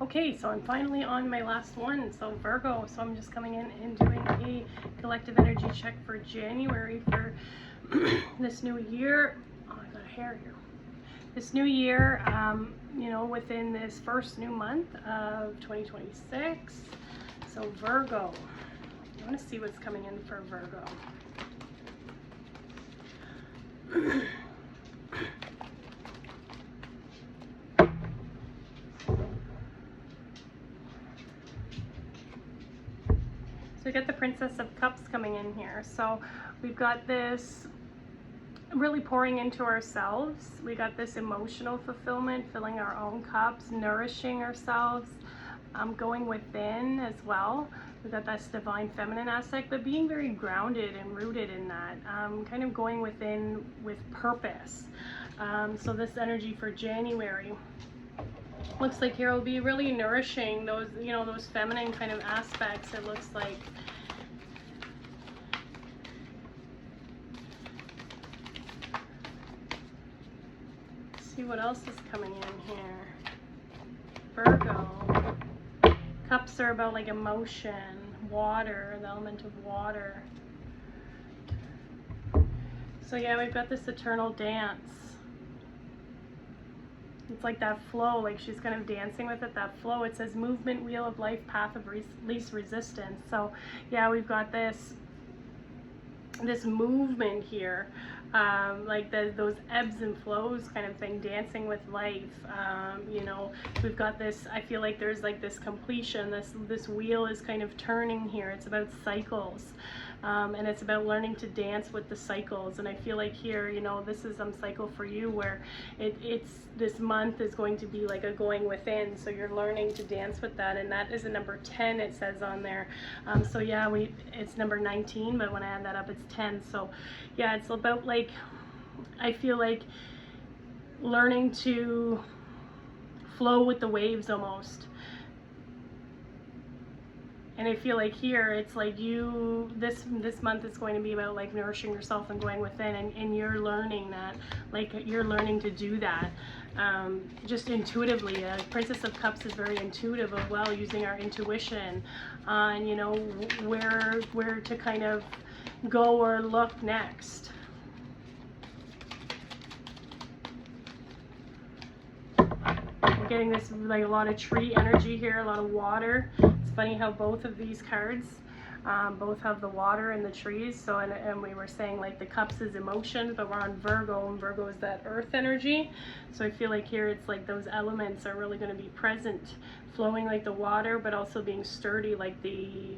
Okay, so I'm finally on my last one, so Virgo. So I'm just coming in and doing a collective energy check for January for this new year. Oh, I got a hair here. This new year, within this first new month of 2026. So Virgo, I want to see what's coming in for Virgo. So we got the Princess of Cups coming in here. So we've got this really pouring into ourselves. We got this emotional fulfillment, filling our own cups, nourishing ourselves, going within as well. We've got this divine feminine aspect, but being very grounded and rooted in that, kind of going within with purpose. So this energy for January looks like here will be really nourishing those, those feminine kind of aspects. It looks like see what else is coming in here. Virgo, cups are about like emotion, water, the element of water. So yeah, we've got this eternal dance. It's like that flow, like she's kind of dancing with it, that flow. It says movement, wheel of life, path of least resistance. So yeah, we've got this movement here, like those ebbs and flows kind of thing, dancing with life. We've got this, I feel like there's like this completion, this wheel is kind of turning here. It's about cycles. And it's about learning to dance with the cycles. And I feel like here, this is some cycle for you where it's this month is going to be like a going within. So you're learning to dance with that. And that is a number 10, it says on there. So yeah, it's number 19, but when I add that up, it's 10. So yeah, it's about like, I feel like learning to flow with the waves almost. And I feel like here it's like this month is going to be about like nourishing yourself and going within, and you're learning that, like you're learning to do that just intuitively. Princess of Cups is very intuitive as well, using our intuition on where to kind of go or look next. We're getting this like a lot of tree energy here, a lot of water. Funny how both of these cards both have the water and the trees. So and we were saying like the cups is emotion, but we're on Virgo, and Virgo is that earth energy. So I feel like here it's like those elements are really going to be present, flowing like the water, but also being sturdy like the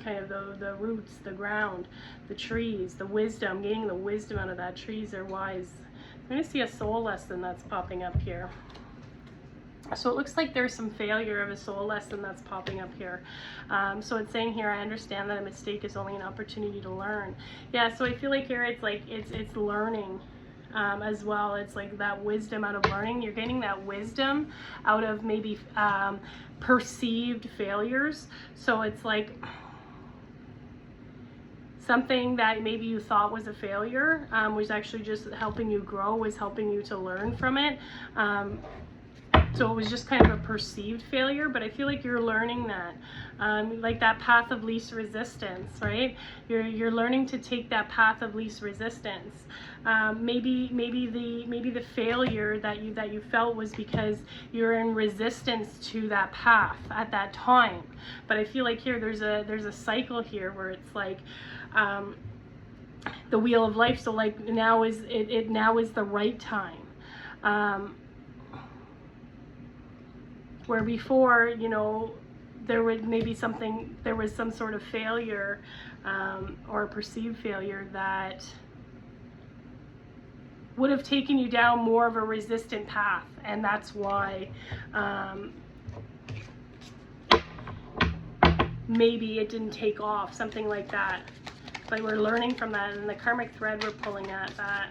kind of the roots, the ground, the trees, the wisdom, getting the wisdom out of that. Trees are wise. I'm going to see a soul lesson that's popping up here. So it looks like there's some failure of a soul lesson that's popping up here. So it's saying here, I understand that a mistake is only an opportunity to learn. Yeah, so I feel like here it's like it's learning as well. It's like that wisdom out of learning. You're getting that wisdom out of maybe perceived failures. So it's like something that maybe you thought was a failure was actually just helping you grow, was helping you to learn from it. So it was just kind of a perceived failure, but I feel like you're learning that, like that path of least resistance, right? You're learning to take that path of least resistance. Maybe the failure that you felt was because you're in resistance to that path at that time. But I feel like here there's a cycle here where it's like the wheel of life. So like now is the right time. Where before, there was some sort of failure or a perceived failure that would have taken you down more of a resistant path, and that's why maybe it didn't take off, something like that. But we're learning from that, and the karmic thread we're pulling at that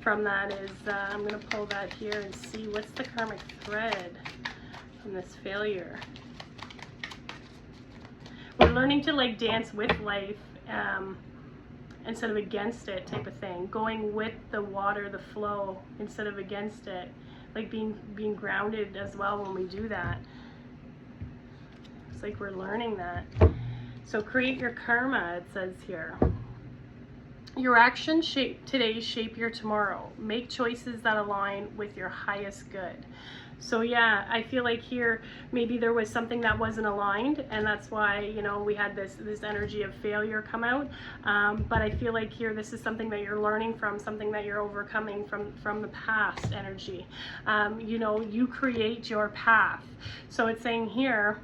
from that is I'm going to pull that here and see what's the karmic thread from this failure. We're learning to like dance with life instead of against it, type of thing. Going with the water, the flow, instead of against it. Like being grounded as well when we do that. It's like we're learning that. So create your karma, it says here. Your actions today shape your tomorrow. Make choices that align with your highest good. So yeah, I feel like here maybe there was something that wasn't aligned, and that's why, you know, we had this energy of failure come out. But I feel like here this is something that you're learning from, something that you're overcoming from the past energy. You know, you create your path. So it's saying here,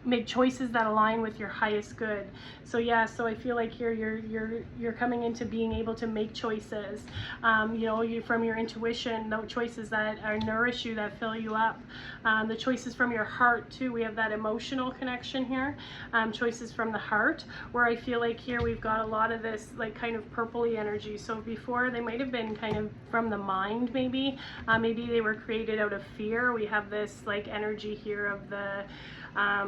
make choices that align with your highest good. So yeah, so I feel like here you're coming into being able to make choices, you know, from your intuition, the choices that nourish you, that fill you up, the choices from your heart too. We have that emotional connection here, choices from the heart, where I feel like here we've got a lot of this like kind of purpley energy. So before they might have been kind of from the mind, maybe they were created out of fear. We have this like energy here of the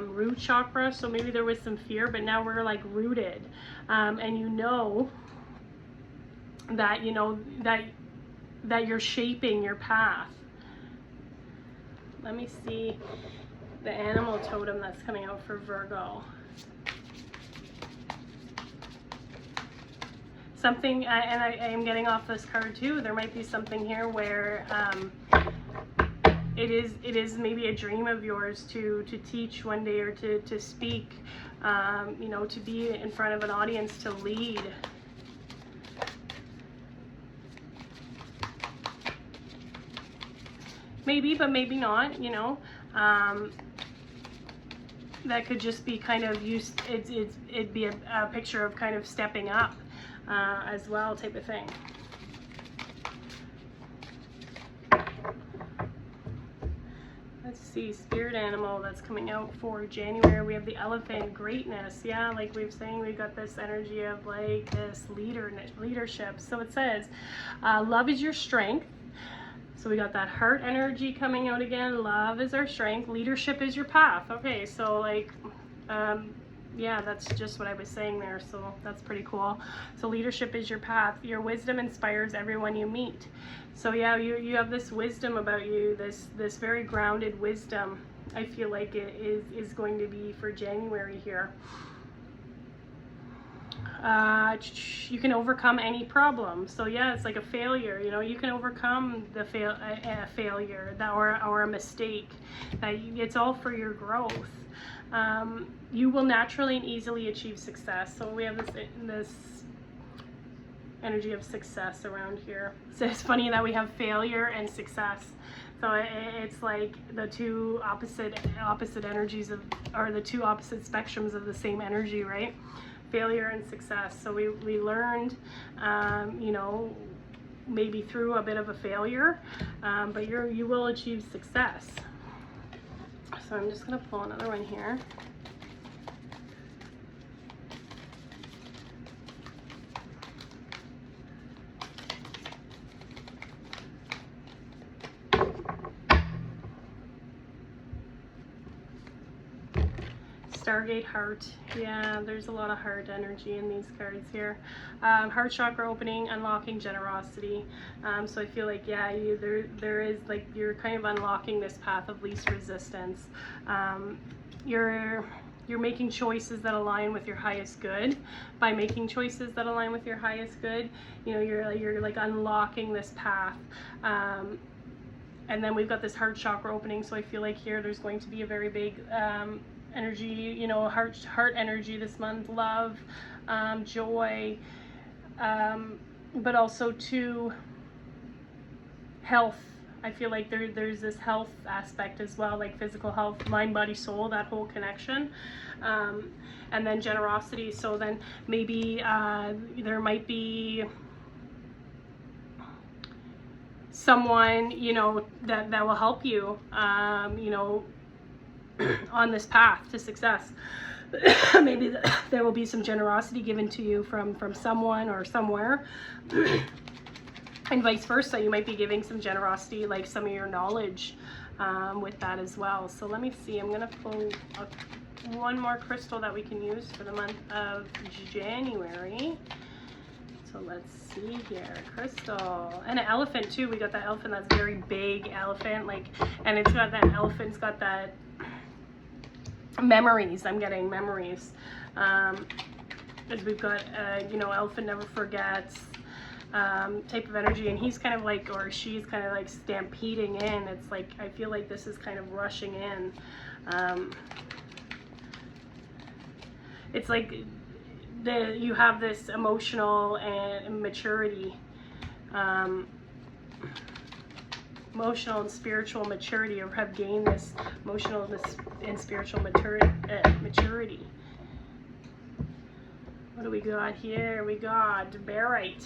root chakra, so maybe there was some fear, but now we're like rooted, and you know that that you're shaping your path. Let me see the animal totem that's coming out for Virgo. Something, and I am getting off this card too, there might be something here where it is maybe a dream of yours to teach one day, or to speak, you know, to be in front of an audience, to lead. Maybe, but maybe not, you know. That could just be kind of it'd be a picture of kind of stepping up as well, type of thing. Let's see, spirit animal that's coming out for January. We have the elephant, greatness. Yeah, like we were saying, we got this energy of like this leadership. So it says, love is your strength. So we got that heart energy coming out again. Love is our strength. Leadership is your path. Okay, so like, yeah, that's just what I was saying there. So that's pretty cool. So leadership is your path. Your wisdom inspires everyone you meet. So yeah, you have this wisdom about you, this very grounded wisdom. I feel like it is going to be for January here. You can overcome any problem. So yeah, it's like a failure, you know, you can overcome the failure or a mistake. It's all for your growth. You will naturally and easily achieve success. So we have this energy of success around here. So it's funny that we have failure and success. So it's like the two opposite energies or the two opposite spectrums of the same energy, right? Failure and success. So we learned, you know, maybe through a bit of a failure, but you will achieve success. So I'm just gonna pull another one here. Stargate heart. Yeah, there's a lot of heart energy in these cards here. Heart chakra opening, unlocking generosity. So I feel like, yeah, there is like, you're kind of unlocking this path of least resistance. You're making choices that align with your highest good. By making choices that align with your highest good, you know, you're like unlocking this path. And then we've got this heart chakra opening. So I feel like here there's going to be a very big energy, you know, heart energy this month, love, joy, but also to health. I feel like there's this health aspect as well, like physical health, mind, body, soul, that whole connection. And then generosity. So then maybe there might be someone, you know, that will help you, you know, on this path to success. Maybe there will be some generosity given to you from someone or somewhere, and vice versa. You might be giving some generosity, like some of your knowledge, with that as well. So let me see, I'm gonna pull one more crystal that we can use for the month of January. So let's see here, crystal, and an elephant too. We got that elephant, that's very big elephant, like, and it's got that elephant's got that memories. I'm getting memories. As we've got, you know, elephant never forgets type of energy, and he's kind of like, or she's kind of like stampeding in. It's like, I feel like this is kind of rushing in. It's like you have this emotional and maturity, emotional and spiritual maturity, or have gained this emotional and spiritual maturity. What do we got here? We got barite.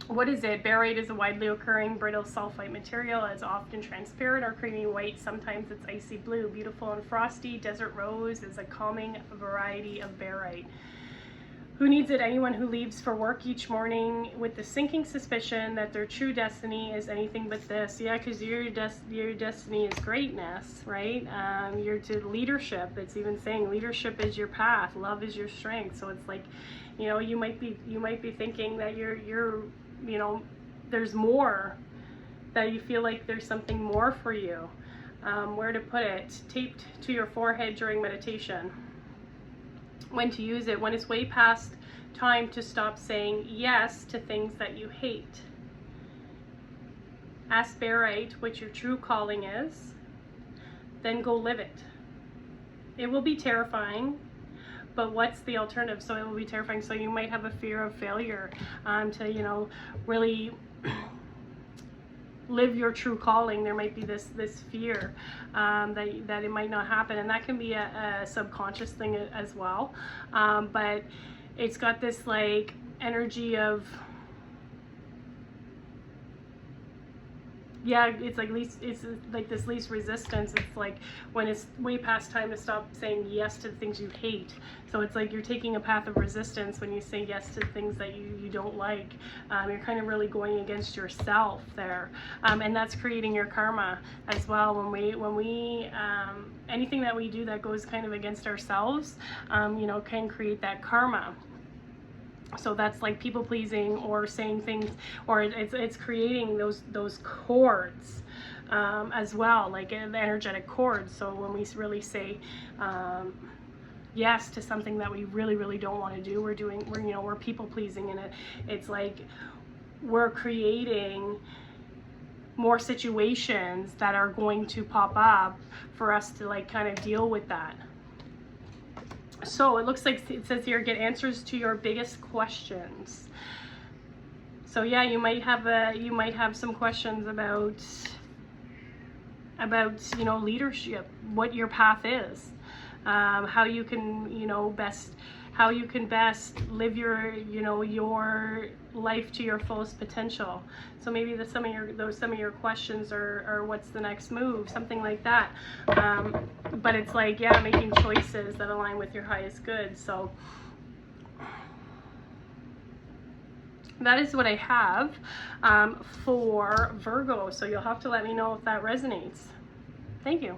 What is it? Barite is a widely occurring brittle sulfite material. It's often transparent or creamy white. Sometimes it's icy blue. Beautiful and frosty. Desert rose is a calming variety of barite. Who needs it? Anyone who leaves for work each morning with the sinking suspicion that their true destiny is anything but this. Yeah, because your destiny is greatness, right? You're to leadership. It's even saying leadership is your path. Love is your strength. So it's like, you know, you might be thinking that you're you know, there's more, that you feel like there's something more for you. Where to put it? Taped to your forehead during meditation. When to use it? When it's way past time to stop saying yes to things that you hate. Ask barite what your true calling is, then go live it. It will be terrifying, but what's the alternative? So it will be terrifying. So you might have a fear of failure, to, you know, really live your true calling. There might be this fear that it might not happen, and that can be a subconscious thing as well. But it's got this like energy of, yeah, it's like this least resistance. It's like when it's way past time to stop saying yes to the things you hate. So it's like you're taking a path of resistance when you say yes to things that you don't like. You're kind of really going against yourself there, and that's creating your karma as well. When we anything that we do that goes kind of against ourselves, you know, can create that karma. So that's like people pleasing, or saying things, or it's creating those cords as well, like the energetic cords. So when we really say yes to something that we really don't want to do, we're people pleasing, and it's like we're creating more situations that are going to pop up for us to like kind of deal with that. So it looks like it says here, get answers to your biggest questions. So yeah, you might have some questions about you know, leadership, what your path is, how you can, you know, best live your, you know, your life to your fullest potential. So maybe some of your questions are what's the next move, something like that. But it's like, yeah, making choices that align with your highest good. So that is what I have for Virgo. So you'll have to let me know if that resonates. Thank you.